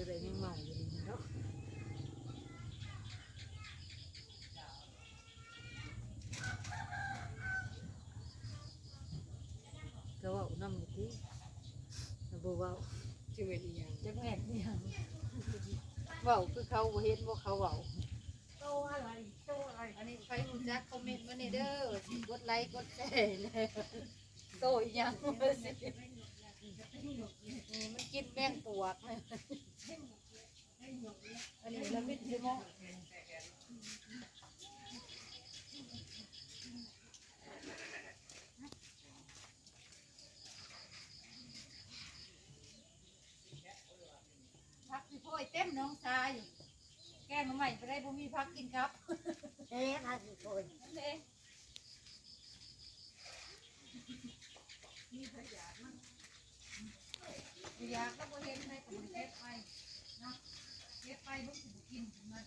อะไรยังเมาอยู่นี่เนาะก็ว่าน้ำที่บ่เว้าจะเป็นอีหยังจักแม่นอีหยังเว้าคือเขาบ่เห็นบ่เขาเว้าโตอะไรโตอะไรอันนี้ใครรู้จักคอมเมนต์มาในเด้อกดไลค์กดแชร์โตอีหยังว่าสินี่มันกินแมงปวกนะอันนี้ละมิดสิมองพักสิพ่อยเต็มน้องชายแกงใหม่ไปได้บ่มีพักกินครับพักสิพ่อยมีขยะมั้งอยากก็บ่เห็นในถุงเก็บไปนะเก็บไปบ่สิบ่กินมัน